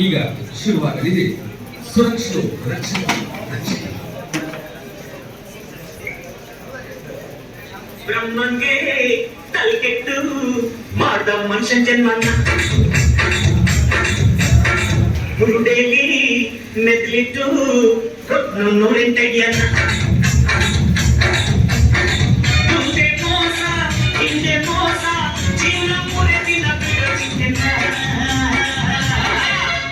ಈಗ ಶುರುವಾಗಲಿದೆ ಸುರಕ್ಷೋ ರಕ್ಷಣೆ ರಕ್ಷಣೆ. ಬ್ರಹ್ಮಂಗೆ ತಲೆಕೆಟ್ಟು ಮಾಡ್ದ ಮನುಷ್ಯನ್ ಜನ್ಮನ್ನ ಗುಂಡೇಲಿ ಮೆದ್ಲಿಟ್ಟು ನೂರಿನ ತೆಗಿಯನ್ನ ಮುಂದೆ ಮೋಸ ಹಿಂದೆ ಮೋಸ ಜೀವನ ಮೂರೇ ದಿನ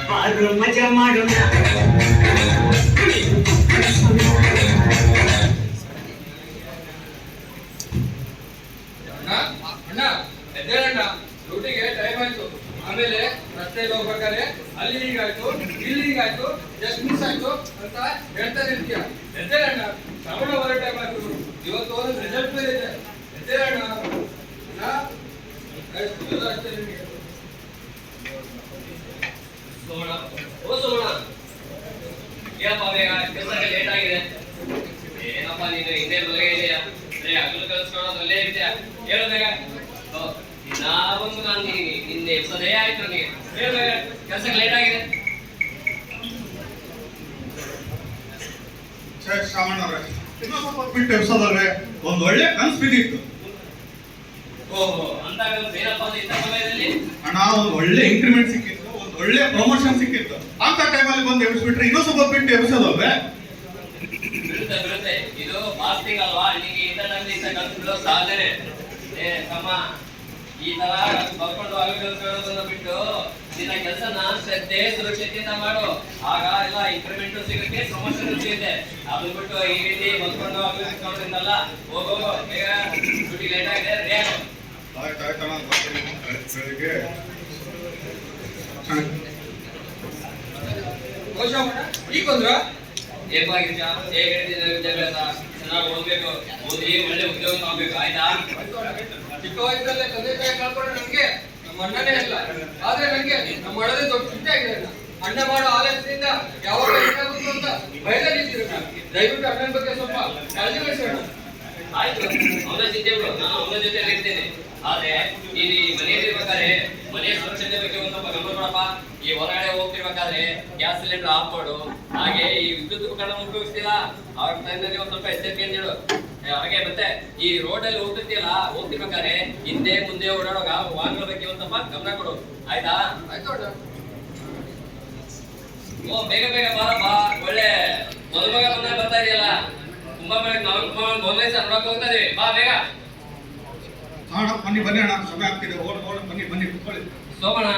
ಬಾರು ಮಜಾ ಮಾಡೋಣ. ಡ್ಯೂಟಿಗೆ ಟೈಮ್ ಆಯ್ತು. ಆಮೇಲೆ ರಸ್ತೆಯಲ್ಲಿ ಹೋಗ್ಬೇಕಾದ್ರೆ ಅಲ್ಲಿ ಹೀಗಾಯ್ತು ಇಲ್ಲಿ ಹೀಗಾಯ್ತು ಜಸ್ಟ್ ಮಿಸ್ ಆಯ್ತು ಅಂತ ಹೇಳ್ತಾ ಇರ್ತೀಯ. ಎದ್ದೇಳಣ್ಣ, ಶ್ರವಣ ಬರೋ ಟೈಮ್ ಆಯ್ತು. ಇವತ್ತು ಒಂದು ರಿಸಲ್ಟ್ ಬೇರೆ ಇದೆ. ಎದ್ದೇಳಣ್ಣ. ಅಷ್ಟೇ ನಿಮಗೆ. ಸೋಮಣ್ಣ, ಓ ಸೋಮಣ್ಣ, ಏನಪ್ಪ ಬೇಗ ಕೆಲಸ ಲೇಟ್ ಆಗಿದೆ. ಏನಪ್ಪ ನೀನು ಹಿಂದೆ ಮಲಗೆ ಇದೆಯಾ? ಹಗಲು ಕಲಿಸ್ಕೊಳ್ಳೋದ್ರಲ್ಲೇ ಇದೆಯಾ? ಹೇಳು ಬೇಗ. ನಾವೊಂದು ನಾನು ನಿನ್ನೆ ಎಪ್ಸದೇ ಆಯ್ತು ನನಗೆ. ಹೇಳು ಬೇಗ, ಕೆಲಸಕ್ಕೆ ಲೇಟ್ ಆಗಿದೆ. ಶ್ರಾವಣ ಅವರೇ, ಇನ್ನೊಂದು ಸ್ವಲ್ಪ ಬಿಟ್ಟು ಎಪ್ಸೋದಲ್ವೇ? ಒಂದು ಒಳ್ಳೆ ಕನಸು ಬಿದ್ದಿತ್ತು. ಓಹೋ, ಅಂತ ಏನಪ್ಪ ಇಂಥ ಸಮಯದಲ್ಲಿ? ಅಣ್ಣ, ಒಂದು ಒಳ್ಳೆ ಇನ್ಕ್ರಿಮೆಂಟ್ ಸಿಕ್ಕಿತ್ತು, ಒಂದು ಒಳ್ಳೆ ಪ್ರಮೋಷನ್ ಸಿಕ್ಕಿತ್ತು. ಅಂತ ಟೈಮಲ್ಲಿ ಬಂದು ಎಬ್ಬಿಸ್ಬಿಟ್ರೆ ಇನ್ನೂ ಸ್ವಲ್ಪ ಬಿಟ್ಟು ಎಬ್ಸೋದಲ್ವೇ? ಬಿಡುತ್ತೆ. ಇದು ಫಾಸ್ಟಿಂಗ್ ಅಲ್ವಾ? ನಿನಗೆ ಇಂಥ ಟೈಮ್ ಇಂಥ ಕನಸು ಬಿಡೋ ಸಾಧನೆ. ತಮ್ಮ, ಈ ತರ ಬರ್ಕೊಂಡು ಹೇಳೋದನ್ನ ಬಿಟ್ಟು ನಿನ್ನ ಕೆಲಸನ ಶ್ರದ್ಧೆ ಸುರಕ್ಷತೆಯಿಂದ ಮಾಡು. ಆಗ ಎಲ್ಲ ಇನ್ಕ್ರಿಮೆಂಟ್ ಸಿಗುತ್ತೆ, ಪ್ರಮೋಷನ್ ಸಿಗುತ್ತೆ. ಅದನ್ನ ಬಿಟ್ಟು ಈ ರೀತಿ ಬರ್ಕೊಂಡು ಅಲ್ಲ. ಹೋಗೋ ಬೇಗ, ಡ್ಯೂಟಿ ಲೇಟ್ ಆಗಿದೆ, ರೆಡಿ ಆಗೋ. ಆಯ್ತಾಯ್ತಣ್ಣ, ಬೆಳಿಗ್ಗೆ ಈಗ ಬಂದ್ರ ಹೇಗಾಗಿರ್ತೀಯ? ಹೇಗೆ ವಿದ್ಯಾಭ್ಯಾಸ ಚೆನ್ನಾಗಿ ಓದ್ಬೇಕು, ಓದಿ ಒಳ್ಳೆ ಉದ್ಯೋಗ ತಗೋಬೇಕು, ಆಯ್ತಾ? ಚಿಕ್ಕ ವಯಸ್ಸಲ್ಲೇ ತಂದೆ ತಾಯಿ ಕಳ್ಕೊಂಡ್ರೆ ನನಗೆ ನಮ್ಮ ಅಣ್ಣನೇ ಇಲ್ಲ. ಆದ್ರೆ ನನಗೆ ನಮ್ಮ ಅಣ್ಣದೇ ದೊಡ್ಡ ಚಿಂತೆ ಆಗಿದೆ. ಅಣ್ಣ ಮಾಡೋ ಆಲಸ್ಯದಿಂದ ಯಾವಾಗ ಏನಾಗುತ್ತೋ ಅಂತ ಭಯದಲ್ಲಿ ಇದ್ದೀರಣ್ಣ. ದಯವಿಟ್ಟು ಅಣ್ಣನ ಬಗ್ಗೆ ಸ್ವಲ್ಪ ಕಾಳಜಿ ವಹಿಸೋಣ. ಆಯ್ತು, ಅವನ ಚಿಂತೆ ಬಿಡು, ನಾನು ಅವನ ಜೊತೆ ಇರ್ತೇನೆ. ಆದ್ರೆ ನೀನು ಈ ಮನೆಯಲ್ಲಿ ಇರ್ಬೇಕಾದ್ರೆ ಮನೆಯ ಸುರಕ್ಷತೆ ಬಗ್ಗೆ ಒಂದು ಸ್ವಲ್ಪ ಗಮನ ಕೊಡಪ್ಪ. ಈ ಹೊರಗಡೆ ಹೋಗ್ತಿರ್ಬೇಕಾದ್ರೆ ಗ್ಯಾಸ್ ಸಿಲಿಂಡರ್ ಆಫ್ ಮಾಡು. ಹಾಗೆ ಈ ವಿದ್ಯುತ್ ಉಪಕರಣ ಉಪಯೋಗಿಸ್ತಿಲ್ಲ ಅವ್ರ ಟೈಮ್ನಲ್ಲಿ ಒಂದ್ ಸ್ವಲ್ಪ ಎಚ್ಚರಿಕೆಯಿಂದ ಇಡು. ಹಾಗೆ ಮತ್ತೆ ಈ ರೋಡ್ ಅಲ್ಲಿ ಹೋಗ್ತಿರ್ಬೇಕಾದ್ರೆ ಹಿಂದೆ ಮುಂದೆ ಓಡಾಡೋ ವಾಹನಗಳ ಬಗ್ಗೆ ಒಂದ್ ಸ್ವಲ್ಪ ಗಮನ ಕೊಡು, ಆಯ್ತಾ? ಆಯ್ತು ಅಣ್ಣ. ಓ, ಬೇಗ ಬೇಗ ಬಾರಪ್ಪ. ಒಳ್ಳೆ ಮದುಮಗ ಬಂದಾಗ ಬರ್ತಾ ಇದೆಯಲ್ಲ, ತುಂಬಾ ಬೆಳಗ್ಗೆ ನಾವು ಮೊದಲನೇ ಸಲ ನೋಡಕ್ ಹೋಗ್ತಾ ಇದೀವಿ. ಬಾ ಬೇಗ. ಅಣ್ಣ, ಬನ್ನಿ ಅಣ್ಣ, ಸಮಯ ಆಗ್ತಿದೆ. ಬನ್ನಿ ಕುತ್ಕೊಳ್ಳಿ. ಸೋಮಣ್ಣ,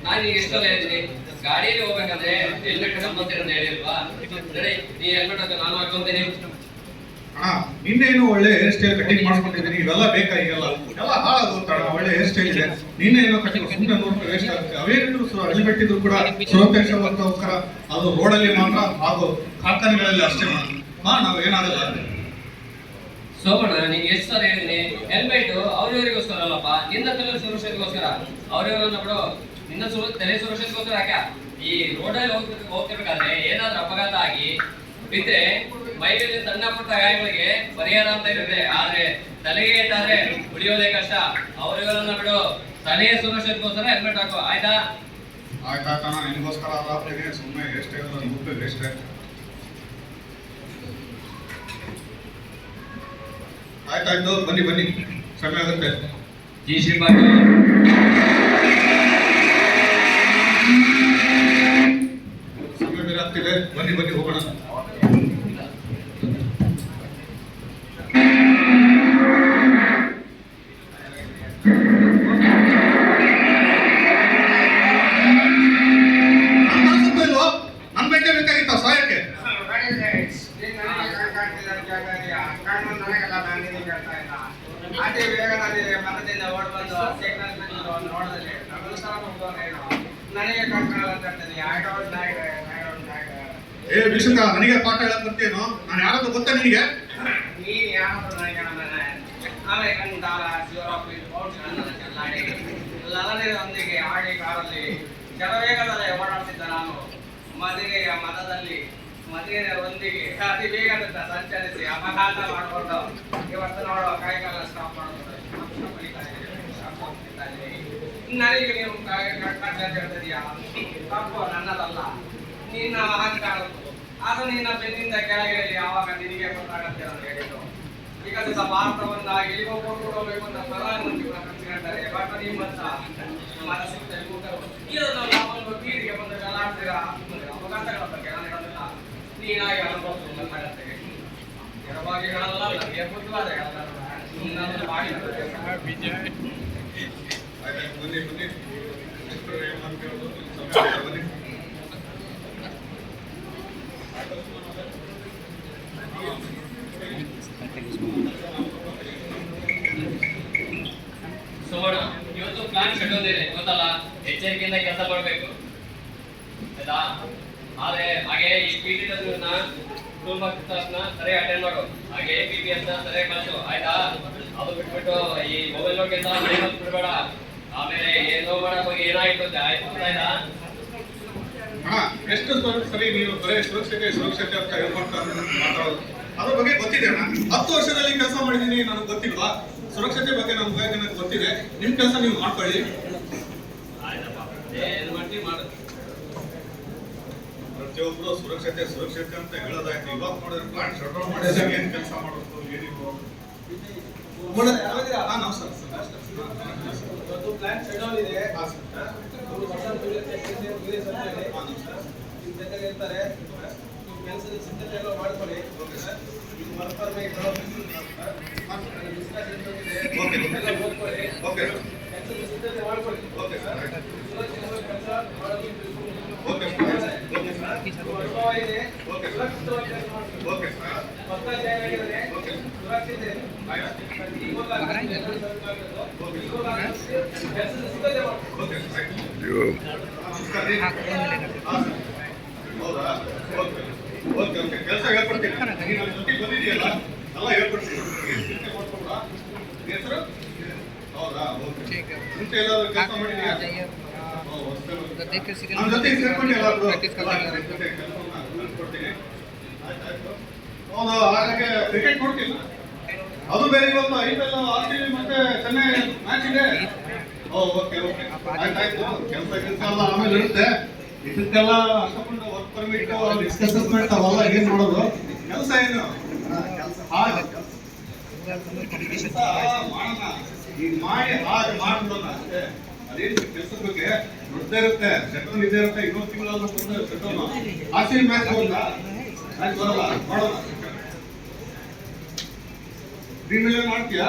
ನಾನು ಈಗ ಎಷ್ಟೊಂದು ಹೇಳಿದ್ದೀನಿ, ಗಾಡಿಯಲ್ಲಿ ಹೋಗ್ಬೇಕಂದ್ರೆ ಹೆಲ್ಮೆಟ್ ಕಂಪಲ್ಸರಿ ಅಂತ ಹೇಳಿಲ್ವಾ? ನಡಿ, ನೀ ಹೆಲ್ಮೆಟ್ ಹಾಕ, ನಾನು ಹಾಕೊಂತೀನಿ. ಅಣ್ಣ, ನಿನ್ನೇನು ಒಳ್ಳೆ ಹೇರ್ ಸ್ಟೈಲ್ ಕಟಿಂಗ್ ಮಾಡ್ಕೊಂಡಿದ್ದೀನಿ. ಇವೆಲ್ಲ ಬೇಕಾ? ಈಗೆಲ್ಲ ಎಲ್ಲ ಹಾಳಾಗೋಗ್ತಾಣ. ಒಳ್ಳೆ ಹೇರ್ ಸ್ಟೈಲ್ ಇದೆ. ನಿನ್ನೆ ಏನೋ ಕಟಿಂಗ್ ಸುಮ್ಮನೆ ನೋಡ್ಕೊಂಡು ವೇಸ್ಟ್ ಆಗುತ್ತೆ. ಅವೇನಿದ್ರು ಹೆಲ್ಮೆಟ್ ಇದ್ರು ಕೂಡ ಸುರಕ್ಷತೆಗೋಸ್ಕರ ಅದು ರೋಡಲ್ಲಿ ಮಾತ್ರ ಹಾಗೂ ಕಾರ್ಖಾನೆಗಳಲ್ಲಿ ಅಷ್ಟೇ ಮಾತ್ರ. ನಾವು ಏನಾಗಲ್ಲ. ಸೋಮಣ್ಣ, ನೀನ್ ಎಷ್ಟು ಸಲ ಹೇಳಿದೀನಿ, ಹೆಲ್ಮೆಟ್ ಅವ್ರವರಿಗೋಸ್ಕರ ಅಲ್ಲಪ್ಪ, ನಿನ್ನ ತಲೆ ಸುರಕ್ಷತೆಗೋಸ್ಕರ. ಅವ್ರವರನ್ನ ಬಿಡು, ನಿನ್ನ ತಲೆ ಸುರಕ್ಷತೆಗೋಸ್ಕರ ಯಾಕೆ? ಈ ರೋಡಲ್ಲಿ ಹೋಗ್ತಿರ್ಬೇಕಾದ್ರೆ ಏನಾದ್ರೂ ಅಪಘಾತ ಆಗಿ ಬಿದ್ರೆ ಮೈ ಮೇಲೆ ಸಣ್ಣ ಪುಟ್ಟ ಗಾಯಗಳಿಗೆ ಪರಿಹಾರ ಅಂತ ಇರುತ್ತೆ. ಆದ್ರೆ ತಲೆಗೆ ಏಟಾದ್ರೆ ಉಳಿಯೋದೇ ಕಷ್ಟ. ಅವ್ರವರನ್ನ ಬಿಡು, ತಲೆಯ ಸುರಕ್ಷತೆಗೋಸ್ಕರ ಹೆಲ್ಮೆಟ್ ಹಾಕೋ, ಆಯ್ತಾ? ಆಯ್ತಾಯ್ತಣ್ಣ, ನಿನ್ಗೋಸ್ಕರ ಅಲ್ಲ, ಸುಮ್ಮನೆ ಹೇರ್ ಸ್ಟೈಲ್ ಮುಗ್ಬೇಕು ಅಷ್ಟೇ. ಆಯ್ತಾಯ್ತು, ಬನ್ನಿ, ಸಮಯ ಆಗುತ್ತೆ. ಜಿ ಶ್ರೀಪಾಠ, ಸಮಯ ಬೇರೆ ಆಗ್ತಿದೆ. ಬನ್ನಿ ಹೋಗೋಣ. ನನ್ ಬೇಕೇ ಬೇಕಾಗಿತ್ತ ಸಹಾಯಕ್ಕೆ? ಏ ವಿಷಯ, ನನಗೆ ಪಾಠ ಹೇಳಕ್ ಬರ್ತೀನೋ? ನಾನು ಯಾರಾದ್ರೂ ಗೊತ್ತಾ ನಿನಗೆ? ಲಲನೆಯೊಂದಿಗೆ ಆಡಿ ಕಾರಲ್ಲಿ ಶರವೇಗದಲ್ಲಿ ಓಡಾಡ್ತಿದ್ದ ನಾನು ಮದದಲ್ಲಿ ಮದುವೆಯೊಂದಿಗೆ ಅತಿ ವೇಗದಿಂದ ಸಂಚರಿಸಿ ಅಪಘಾತ ಮಾಡಿಕೊಂಡು ಇವತ್ತು ನೋಡುವ ಕೈಗಾಲ ಸ್ಟಾಪ್ ಮಾಡೋದು ನನಗೆ ನೀವು ಕಟ್ಟ ಹೇಳ್ತಿದೀಯಾ? ತಪ್ಪು ನನ್ನದಲ್ಲ, ನಿನ್ನ ಅಹಂಕಾರದ್ದು. ಅದು ನಿನ್ನ ಬೆನ್ನಿಂದ ಕೆಳಗೆ ಯಾವಾಗ ನಿನಗೆ ಗೊತ್ತಾಗತ್ತೆ ಅಂತ ಹೇಳಿದ್ದು. ವಿಕಸಿತ ಭಾರತವನ್ನ ಎಲ್ಲಿಗೋ ಕೊಟ್ಟುಕೊಡಬೇಕು ಅಂತ ಪ್ರಧಾನಮಂತ್ರಿ ಕನಸಿನಂತಾರೆ. ಬಟ್ ನಿಮ್ಮಂತ ಮನಸ್ಸಿನ ಯುವಕರು ಇದನ್ನು ನಾವೊಂದು ತೀರಿಗೆ ಬಂದು ಗಲಾಡ್ತೀರಾ ಅವಕಾಶಗಳ ಬಗ್ಗೆ ನಾನು ಹೇಳೋದಿಲ್ಲ. ನೀನಾಗಿ ಅನುಭವಿಸು ಗೊತ್ತಾಗತ್ತೆ. ಎರವಾಗಿಗಳಲ್ಲ, ನನಗೆ ಬುದ್ಧಿವಾದ ನನ್ನ ಮಾಡಿದ ಬನ್ನಿ ಬನ್ನಿ ಬನ್ನಿ. ಸೋಮಣ್ಣ, ಇವತ್ತು ಪ್ಲಾನ್ ಶೆಡ್ಯೂಲ್ ಇದೆ ಗೊತ್ತಲ್ಲ, ಎಚ್ಚರಿಕೆಯಿಂದ ಕೆಲಸ ಮಾಡಬೇಕು ಆಯ್ತಾ? ಆದ್ರೆ ಹಾಗೆ ಈ PT ನ ಸ್ಕೂಲ್ ಕ್ಲಾಸ್ನ ಸರಿಯಾಗಿ ಅಟೆಂಡ್ ಮಾಡು, ಹಾಗೆ PPS ನ ಸರಿಯಾಗಿ ಕಲಿಸು ಆಯ್ತಾ? ಅದು ಬಿಟ್ಬಿಟ್ಟು ಈ ಮೊಬೈಲ್ ನೋಡ್ಕೊಂತ ಮನೆಯಲ್ಲಿ ಬಿಡಬೇಡ, ಆಮೇಲೆ ಏನೋ ಮಾಡಕ್ ಹೋಗಿ ಏನಾಯ್ತು ಅಂತ ಆಯ್ತಾ? ಎಷ್ಟು ಸರಿ ನೀವು ಬರೀ ಸುರಕ್ಷತೆ ಸುರಕ್ಷತೆ ಅಂತ ಹೇಳ್ಕೊಳ್ತಾ ಮಾತಾಡೋದು, ಅದ್ರ ಬಗ್ಗೆ ಗೊತ್ತಿದೆ ಅಣ್ಣ. 10 ವರ್ಷದಲ್ಲಿ ಕೆಲಸ ಮಾಡಿದೀನಿ, ನನಗೆ ಗೊತ್ತಿಲ್ವಾ? ಸುರಕ್ಷತೆ ಬಗ್ಗೆ ನನಗೆ ಗೊತ್ತಿದೆ. ನಿಮ್ ಕೆಲಸ ನೀವು ಮಾಡ್ಕೊಳ್ಳಿ. ಆಯ್ತಪ್ಪ, ಏನ್ ಮಾಡ್ತೀವಿ ಮಾಡು. ಪ್ರತಿಯೊಬ್ರು ಸುರಕ್ಷತೆ ಸುರಕ್ಷತೆ ಅಂತ ಹೇಳೋದಾಯ್ತು. ಇವಾಗ ನೋಡಿದ್ರೆ ಪ್ಲಾಂಟ್ ಶಟ್ ಡೌನ್ ಮಾಡಿದಾಗ ಏನ್ ಕೆಲಸ ಮಾಡೋದು ಏನಿಲ್ವೋ. ನಮಸ್ಕಾರ ಇವತ್ತು ಪ್ಲಾನ್ ಶೆಡ್ಯೂಲ್ ಇದೆ. ಜೊತೆಗೆ ಇರ್ತಾರೆ. ಕೆಲಸದ ಸಿದ್ಧತೆ ಎಲ್ಲ ಮಾಡ್ಕೊಳ್ಳಿ. ಈಗ ವರ್ಕರ್ ಓಕೆ ಕೆಲಸದ ಸಿದ್ಧತೆ ಮಾಡ್ಕೊಳ್ಳಿ. Okay sir. ಓಕೆ ಕೆಲಸ ಹೇಳ್ಕೊಡ್ತೀನಿ. ನೀನು ನನ್ನ ಜೊತೆಗೆ ಬಂದಿದೆಯಲ್ಲ, ಎಲ್ಲ ಹೇಳ್ಕೊಡ್ತೀನಿ. ಹೆಸರು ಹೌದಾ? ಓಕೆ. ಮುಂಚೆ ಎಲ್ಲಾದ್ರೂ ಕೆಲಸ ಮಾಡಿದ್ಯಾ? ನಮ್ಮ ಜೊತೆಗೆ ಸೇರ್ಕೊಂಡು ಎಲ್ಲಾದ್ರೂ ಕೊಡ್ತೀನಿ. ಆಯ್ತಾಯ್ತು. ಹೌದು, ಹಾಗಾಗಿ ಕ್ರಿಕೆಟ್ ನೋಡ್ತಿಲ್ಲ. ಅದು ಬೇರೆ ಇವತ್ತು IPL RCB ಮತ್ತೆ ಚೆನ್ನೈ ಮ್ಯಾಚ್ ಇದೆ. ಓಕೆ ಓಕೆ ಆಯ್ತಾಯ್ತು. ಕೆಲಸ ಎಲ್ಲ ಆಮೇಲೆ ಇರುತ್ತೆ. ಇದಕ್ಕೆಲ್ಲ ಅಷ್ಟೊಂದು ವರ್ಕ್ ಪರ್ಮಿಟ್ ಡಿಸ್ಕಸ್ಮೆಂಟ್ ಅವೆಲ್ಲ ಏನ್ ಮಾಡೋದು? ಕೆಲಸ ಏನು? ಕೆಲಸ ಮಾಡೋಣ. ಈಗ ಮಾಡಿ ಹಾಗೆ ಮಾಡ್ಬಿಡೋಣ ಅಷ್ಟೇ. ಅದೇನು ಕೆಲಸದ ಬಗ್ಗೆ ನೋಡ್ತಾ ಇರುತ್ತೆ. ಶೆಡ್ಯೂಲ್ ಇದೇ ಇರುತ್ತೆ. ಇನ್ನೊಂದು ತಿಂಗಳಾದ್ರೂ ಶೆಡ್ಯೂಲ್ RCB ಮ್ಯಾಚ್ ಹೋಗಲ್ಲ, ಮ್ಯಾಚ್ ಬರಲ್ಲ, ಮಾಡೋಣ. ನೀನ್ ಮಾಡ್ತೀಯಾ?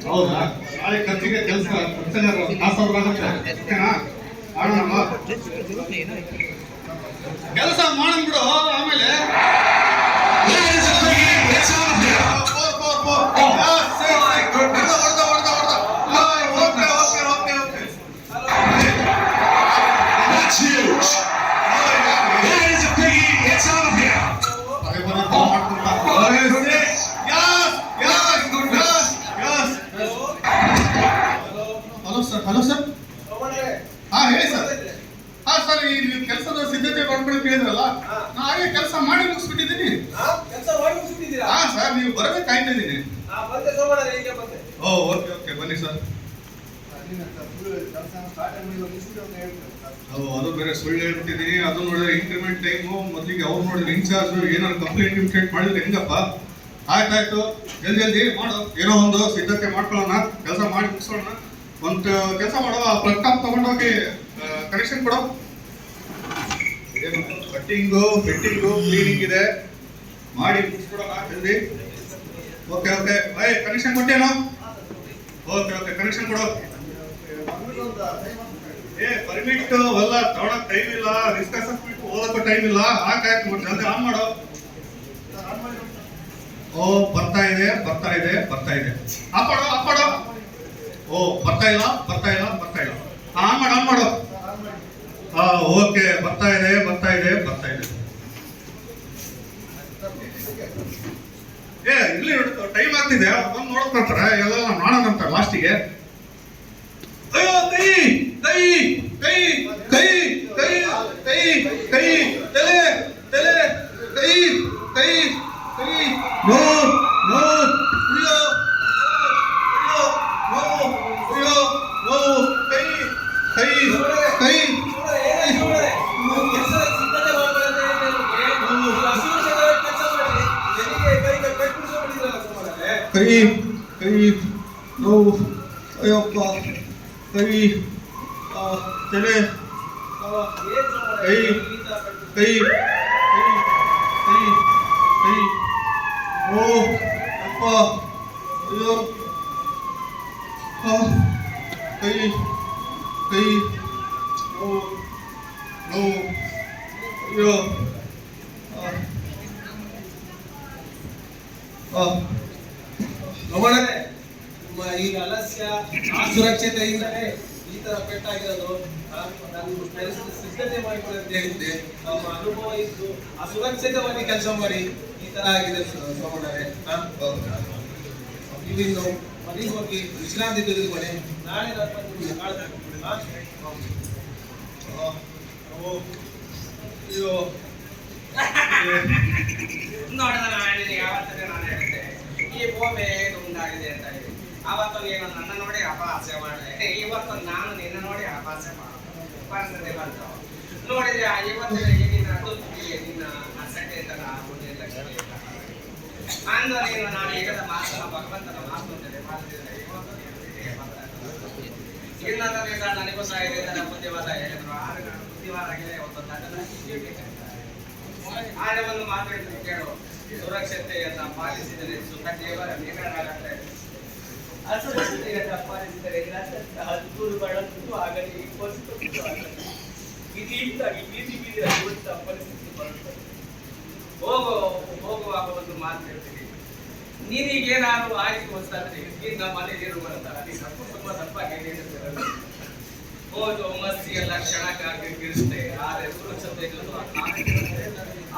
ಹೌದಾ? ನಾಳೆ ಖರ್ಚಿಗೆ ಕೆಲಸ ಖರ್ಚಗಾರ 4,000 ಆಗುತ್ತೆ. ಓಕೆನಾ? ಮಾಡೋಣ. ಕೆಲಸ ಮಾಡಂಬಿಡು. ಆಮೇಲೆ ಹಲೋ ಸರ್. ಹಾ ಹೇಳಿ ಸರ್. ಹಾ ಸರ್, ಈ ನೀವು ಕೆಲಸದ ಸಿದ್ಧತೆ ಮಾಡ್ಕೊಳ್ಳಿ ಹೇಳಿದ್ರಲ್ಲ, ನಾ ಹಾಗೆ ಕೆಲಸ ಮಾಡಿ ಮುಗಿಸ್ಬಿಟ್ಟಿದ್ದೀನಿ. ಹಾ ಸರ್, ನೀವು ಬರಬೇಕಾಯ್ತಾ ಇದ್ದೀನಿ. ಓ ಓಕೆ ಓಕೆ, ಬನ್ನಿ ಸರ್. ಅದು ಬೇರೆ ಸುಳ್ಳು ಹೇಳ್ತಿದ್ದೀನಿ. ಅದು ನೋಡಿದ್ರೆ ಇನ್ಕ್ರಿಮೆಂಟ್ ಟೈಮು ಮೊದಲಿಗೆ ಅವ್ರು ನೋಡಿದ್ರೆ ಇನ್ಚಾರ್ಜ್ ಏನಾದ್ರು ಕಂಪ್ಲೇಂಟ್ ಇನ್ಕ್ರಿಮೆಂಟ್ ಮಾಡಿದ್ರೆ ಹೆಂಗಪ್ಪ? ಆಯ್ತಾಯ್ತು, ಜಲ್ದಿ ಜಲ್ದಿ ಮಾಡು. ಏನೋ ಒಂದು ಸಿದ್ಧತೆ ಮಾಡ್ಕೊಳ್ಳೋಣ, ಕೆಲಸ ಮಾಡಿ ಮುಗಿಸೋಣ. ಒಂದು ಕೆಲಸ ಮಾಡುವ, ಪ್ಲಗ್ ಟಾಪ್ ತಗೊಂಡೋಗಿ ಕನೆಕ್ಷನ್ ಕೊಡೋ. ಕಟ್ಟಿಂಗು ಫಿಟ್ಟಿಂಗು ಕ್ಲೀನಿಂಗ್ ಇದೆ, ಮಾಡಿ ಮುಗಿಸ್ಕೊಡೋಣ ಜಲ್ದಿ. Okay okay, bye. ಕನೆಕ್ಷನ್ ಕೊಟ್ಟೇನೋ? ಓಕೆ ಓಕೆ, ಕನೆಕ್ಷನ್ ಕೊಡು. ಪರ್ಮಿಟ್ ಅವೆಲ್ಲ ತಗೊಳಕ್ ಟೈಮ್ ಇಲ್ಲ, ಡಿಸ್ಕಸ್ ಓದಕ್ಕೂ ಟೈಮ್ ಇಲ್ಲ. ಹಾಕಾಯ್ತು, ಜಲ್ದಿ ಆನ್ ಮಾಡೋ. ಓ ಬರ್ತಾ ಇದೆ ಬರ್ತಾ ಇದೆ ಬರ್ತಾ ಇದೆ. ಆಪಾಡೋ ಆಪಾಡೋ. ಓ ಬರ್ತಾ ಇಲ್ಲ ಬರ್ತಾ ಇಲ್ಲ ಬರ್ತಾ ಇಲ್ಲ. ಆನ್ ಮಾಡು ಆನ್ ಮಾಡು. ಹಾ ಓಕೆ, ಬರ್ತಾ ಇದೆ ಬರ್ತಾ ಇದೆ ಬರ್ತಾ ಇದೆ. ಇಲ್ಲಿ ಟೈಮ್ ಆಗ್ತಿದೆ, ಬಂದು ನೋಡ್ಕೊಳ್ತಾರೆ ಎಲ್ಲ ಮಾಡೋಣಂತ ಲಾಸ್ಟಿಗೆ. ಅಯ್ಯೋ ಕೈ ಕೈ ಕೈ ಕೈ ಕೈ ಕೈ ಕೈ ತಲೆ ತಲೆ ಕೈ ಕೈ ಕೈ. ನೋ ನೋ, ಅಯ್ಯೋ ಅಯ್ಯೋ ನೋ ಅಯ್ಯೋ ನೋ. ಕೈ ತಲೆ ಕೈ ಕೈ ಕೈ ಕೈ ಕೈ ಓ ಅಪ್ಪ ಅಯ್ಯೋ ಕೈ ಕೈ ಓ ನೋ ಅಯ್ಯೋ ಗಮನವೇ ನಿಮ್ಮ ಈ ಅಲಸ್ಯ ಅಸುರಕ್ಷತೆಯಿಂದಲೇ ಈ ತರ ಪೆಟ್ಟಾಗಿರೋದು. ನಾನು ಸಿದ್ಧತೆ ಮಾಡಿಕೊಳ್ಳಿ ಅಂತ ಹೇಳಿದ್ದೆ. ನಮ್ಮ ಅನುಭವ ಇದ್ದು ಅಸುರಕ್ಷಿತವಾಗಿ ಕೆಲಸ ಮಾಡಿ ಈ ತರ ಆಗಿದೆ ಸೋಮಣ್ಣರೇ. ನೀವಿನ್ನು ಮನೆಗೆ ಹೋಗಿ ವಿಶ್ರಾಂತಿ ತೆಗೆದುಕೊಳ್ಳಿ. ನಾಳೆ ನಾನು ಬಂದು ನಿಮ್ಮನ್ನ ಕಾಳ್ತೇನೆ. ಅಯ್ಯೋ ನೋಡಿದ ನಾನು ಯಾವತ್ತೇ ನಾನು ಹೇಳಿದ್ದೆ ಈ ಭೂಮಿ ಉಂಟಾಗಿದೆ ಅಂತ ಹೇಳಿ. ಆವತ್ತು ನೀನು ನನ್ನ ನೋಡಿ ಅಪಹಾಸ್ಯ ಮಾಡಿದೆ, ಇವತ್ತು ನಾನು ನಿನ್ನ ನೋಡಿ ಅಪಹಾಸ್ಯ ಪರಿಸ್ಥಿತಿ ಬಂತು. ನೋಡಿದ್ರೆ ಇವತ್ತಿನ ನಿನ್ನ ನಿನ್ನ ಅಸಡ್ಡೆಯಿಂದ ನಿರ್ಲಕ್ಷ್ಯ ಅಂದು ನೀನು ನಾನು ಹೇಳಿದ ಮಾತನ್ನ ಭಗವಂತನ ಮಾತು ಅಂತೇಳಿ ಮಾಡಿದ್ರೆ ಇವತ್ತು ಇನ್ನೊಂದು ದಿವಸ ನನಗೂ ಸಹ ಇದರಿಂದ ಬುದ್ಧಿವಾದ ಹೇಳಿದ್ರು. ಆಗ ನಾನು ಬುದ್ಧಿವಾದಾಗಿದೆ ಒಂದು ಆಗ ಒಂದು ಮಾತು ಹೇಳ್ತೀನಿ ಕೇಳು. ಸುರಕ್ಷತೆಯನ್ನ ಪಾಲಿಸಿದರೆ ಸುಖ ದೇವರ ನಿಗರಾಗತ್ತೆ, ಅಸುರಕ್ಷತೆಯನ್ನ ಪಾಲಿಸಿದರೆ ಹತ್ತೂರುಗಳಂತೂ ಆಗಲಿ ವಸ್ತುಗಳು ಆಗಲಿ. ಇದೀಗಾಗಿ ಬೀದಿ ಬೀದಿ ಅಡುವಂತ ಪರಿಸ್ಥಿತಿ ಬರುತ್ತದೆ. ಹೋಗುವಾಗ ಒಂದು ಮಾತು ಹೇಳ್ತೀನಿ, ನೀನಿಗೇನಾದ್ರು ಆಯ್ತು ಹೊಸಾದ್ರೆ ನಿನ್ನ ಮನೆಯಲ್ಲಿರುವಂತಹ ನೀ ತುಂಬ ತಪ್ಪಾಗಿ ಹೋದು ಮಸ್ತಿ ಎಲ್ಲ ಕ್ಷಣಕ್ಕಾಗಿ ಗಿರಿಸುತ್ತೆ. ಆದರೆ ಸುರಕ್ಷತೆ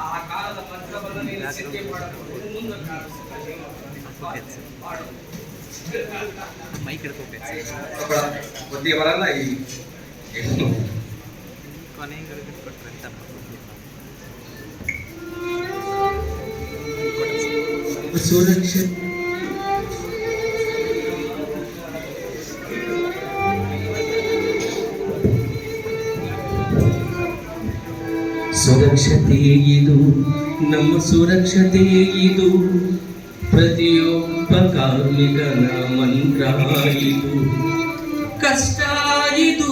ಆ ಕಾಲದ ಮಂತ್ರವನ್ನು ನೀನು ಸಿದ್ಧಿ ಮಾಡಬಹುದು. ಮುಂದೆ ಬುದ್ಧಿಯವರಲ್ಲ ಈ ಸುರಕ್ಷತೆ ಇದು ನಮ್ಮ ಸುರಕ್ಷತೆ ಇದು ಪ್ರತಿಯೊಬ್ಬ ಕಾರ್ಮಿಕನ ಮಂತ್ರ ಇದು. ಕಷ್ಟ ಇದು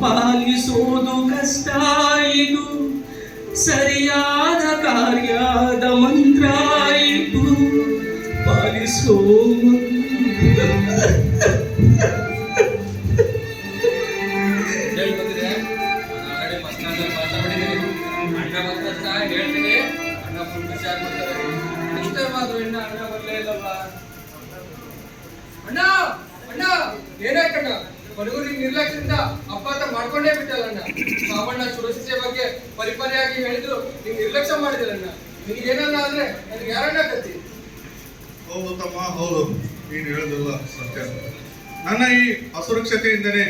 ಪಾಲಿಸೋದು ಕಷ್ಟ ಇದು, ಸರಿಯಾದ ಕಾರ್ಯದ ಮಂತ್ರ ಇದು ಪಾಲಿಸೋ. ಹೇಳ್ತೀನಿ ಅಣ್ಣ ಫುಲ್ ವಿಚಾರ ಮಾಡ್ತಾರೆ. ಇಷ್ಟೇ ಮಾತ್ರ ಇನ್ನ ಅಣ್ಣ ಬರ್ಲೇ ಇಲ್ಲಲ್ಲ. ಅಣ್ಣ ಅಣ್ಣ ಏನಾಯ್ತಣ್ಣ? ಬಡವರು ನಿರ್ಲಕ್ಷ್ಯದಿಂದ ಅಪಾತ ಮಾಡ್ಕೊಂಡೇ ಬಿಟ್ಟಲ್ಲಣ್ಣ. ಸಾಮಣ್ಣ ಸುರಕ್ಷತೆ ಬಗ್ಗೆ ಪರಿಪರಿಯಾಗಿ ಹೇಳಿದ್ರು ನೀವು ನಿರ್ಲಕ್ಷ್ಯ ಮಾಡಿದ್ರಣ್ಣ. ನಿಮ್ಗೆ ಏನಾದ್ರು ಆದ್ರೆ ನನಗೆ ಯಾರಣ್ಣ ಕತ್ತಿ? ಹೌದು ತಮ್ಮ, ಹೌದು, ನೀನು ಹೇಳೋದಿಲ್ಲ ಸತ್ಯ. ನನ್ನ ಈ ಅಸುರಕ್ಷತೆಯಿಂದನೇ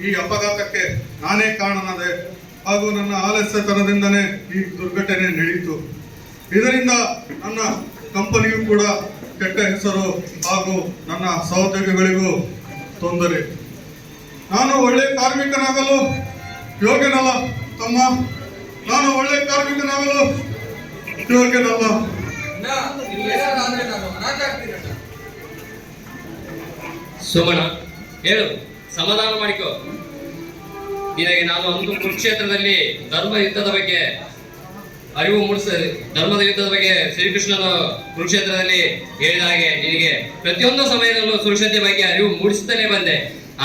ಈ ಅಪಘಾತಕ್ಕೆ ನಾನೇ ಕಾರಣನಾದೆ ಹಾಗೂ ನನ್ನ ಆಲಸ್ಯತನದಿಂದನೇ ಈ ದುರ್ಘಟನೆ ನಡೆಯಿತು. ಇದರಿಂದ ನನ್ನ ಕಂಪನಿಗೂ ಕೂಡ ಕೆಟ್ಟ ಹೆಸರು ಹಾಗೂ ನನ್ನ ಸಹೋದ್ಯೋಗಿಗಳಿಗೂ ತೊಂದರೆ. ನಾನು ಒಳ್ಳೆ ಕಾರ್ಮಿಕನಾಗಲು ಯೋಗ್ಯನಲ್ಲ ತಮ್ಮ, ನಾನು ಒಳ್ಳೆ ಕಾರ್ಮಿಕನಾಗಲು ಯೋಗ್ಯನಲ್ಲ. ಸೋಮಣ್ಣ ಹೇಳು, ಸಮಾಧಾನ ಮಾಡಿಕೋ. ನಿನಗೆ ನಾನು ಒಂದು ಕುರುಕ್ಷೇತ್ರದಲ್ಲಿ ಧರ್ಮದ ಯುದ್ಧದ ಬಗ್ಗೆ ಶ್ರೀಕೃಷ್ಣನು ಕುರುಕ್ಷೇತ್ರದಲ್ಲಿ ಹೇಳಿದ ಹಾಗೆ ನಿನಗೆ ಪ್ರತಿಯೊಂದು ಸಮಯದಲ್ಲೂ ಸುರಕ್ಷತೆ ಬಗ್ಗೆ ಅರಿವು ಮೂಡಿಸುತ್ತಲೇ ಬಂದೆ.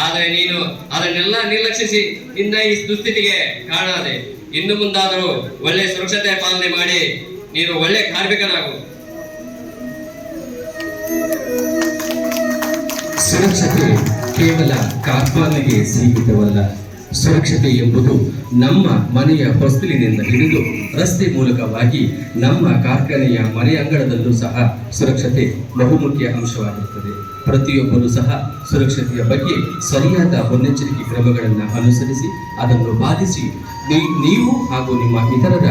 ಆದರೆ ನೀನು ಅದನ್ನೆಲ್ಲ ನಿರ್ಲಕ್ಷಿಸಿ ನಿನ್ನ ಈ ದುಸ್ಥಿತಿಗೆ ಕಾರಣಾದೆ. ಇನ್ನು ಮುಂದಾದರೂ ಒಳ್ಳೆ ಸುರಕ್ಷತೆ ಪಾಲನೆ ಮಾಡಿ ನೀನು ಒಳ್ಳೆ ಕಾರ್ಮಿಕನಾಗು. ಸುರಕ್ಷತೆ ಕೇವಲ ಕಾರ್ಖಾನೆಗೆ ಸೀಮಿತವಲ್ಲ. ಸುರಕ್ಷತೆ ಎಂಬುದು ನಮ್ಮ ಮನೆಯ ಹೊಸ್ತಿಲಿನಿಂದ ಹಿಡಿದು ರಸ್ತೆ ಮೂಲಕವಾಗಿ ನಮ್ಮ ಕಾರ್ಖಾನೆಯ ಮನೆ ಅಂಗಳದಲ್ಲೂ ಸಹ ಸುರಕ್ಷತೆ ಬಹುಮುಖ್ಯ ಅಂಶವಾಗಿರುತ್ತದೆ. ಪ್ರತಿಯೊಬ್ಬರೂ ಸಹ ಸುರಕ್ಷತೆಯ ಬಗ್ಗೆ ಸರಿಯಾದ ಮುನ್ನೆಚ್ಚರಿಕೆ ಕ್ರಮಗಳನ್ನು ಅನುಸರಿಸಿ ಅದನ್ನು ಪಾಲಿಸಿ ನೀವು ಹಾಗೂ ನಿಮ್ಮ ಇತರರ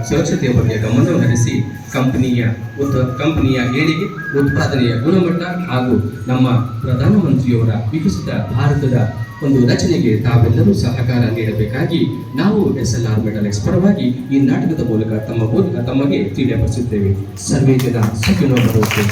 ಸುರಕ್ಷತೆಯ ಬಗ್ಗೆ ಗಮನ ಹರಿಸಿ ಕಂಪನಿಯ ಏಳಿಗೆ, ಉತ್ಪಾದನೆಯ ಗುಣಮಟ್ಟ ಹಾಗೂ ನಮ್ಮ ಪ್ರಧಾನಮಂತ್ರಿಯವರ ವಿಕಸಿತ ಭಾರತದ ಒಂದು ರಚನೆಗೆ ತಾವೆಲ್ಲರೂ ಸಹಕಾರ ನೀಡಬೇಕಾಗಿ ನಾವು SLR ಮೆಟಲಿಕ್ಸ್ ಪರವಾಗಿ ಈ ನಾಟಕದ ಮೂಲಕ ತಮಗೆ ತಿಳಿಯಪಡಿಸುತ್ತೇವೆ. ಸರ್ವೇ ಜನ ಸುಖಿನೋ ಭವಂತು.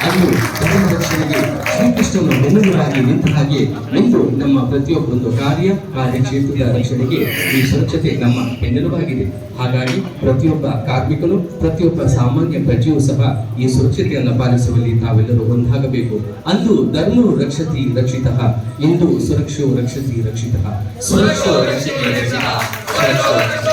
ಅದು ಧರ್ಮ ರಕ್ಷಣೆಗೆ ಶ್ರೀಕೃಷ್ಣನ ಬೆನ್ನೆಲುಬಾಗಿ ನಿಂತ ಹಾಗೆ ಇಂದು ನಮ್ಮ ಪ್ರತಿಯೊಬ್ಬೊಂದು ಕಾರ್ಯಕ್ಷೇತ್ರದ ರಕ್ಷಣೆಗೆ ಈ ಸುರಕ್ಷತೆ ನಮ್ಮ ಬೆನ್ನೆಲುಬಾಗಿದೆ. ಹಾಗಾಗಿ ಪ್ರತಿಯೊಬ್ಬ ಕಾರ್ಮಿಕನು, ಪ್ರತಿಯೊಬ್ಬ ಸಾಮಾನ್ಯ ಪ್ರಜೆಯೂ ಸಹ ಈ ಸುರಕ್ಷತೆಯನ್ನು ಪಾಲಿಸುವಲ್ಲಿ ತಾವೆಲ್ಲರೂ ಒಂದಾಗಬೇಕು. ಅಂದು ಧರ್ಮೋ ರಕ್ಷತಿ ರಕ್ಷಿತಃ, ಇಂದು ಸುರಕ್ಷೋ ರಕ್ಷತಿ ರಕ್ಷಿತಃ. ಸುರಕ್ಷೋ ರಕ್ಷತಿ ರಕ್ಷಿತಃ.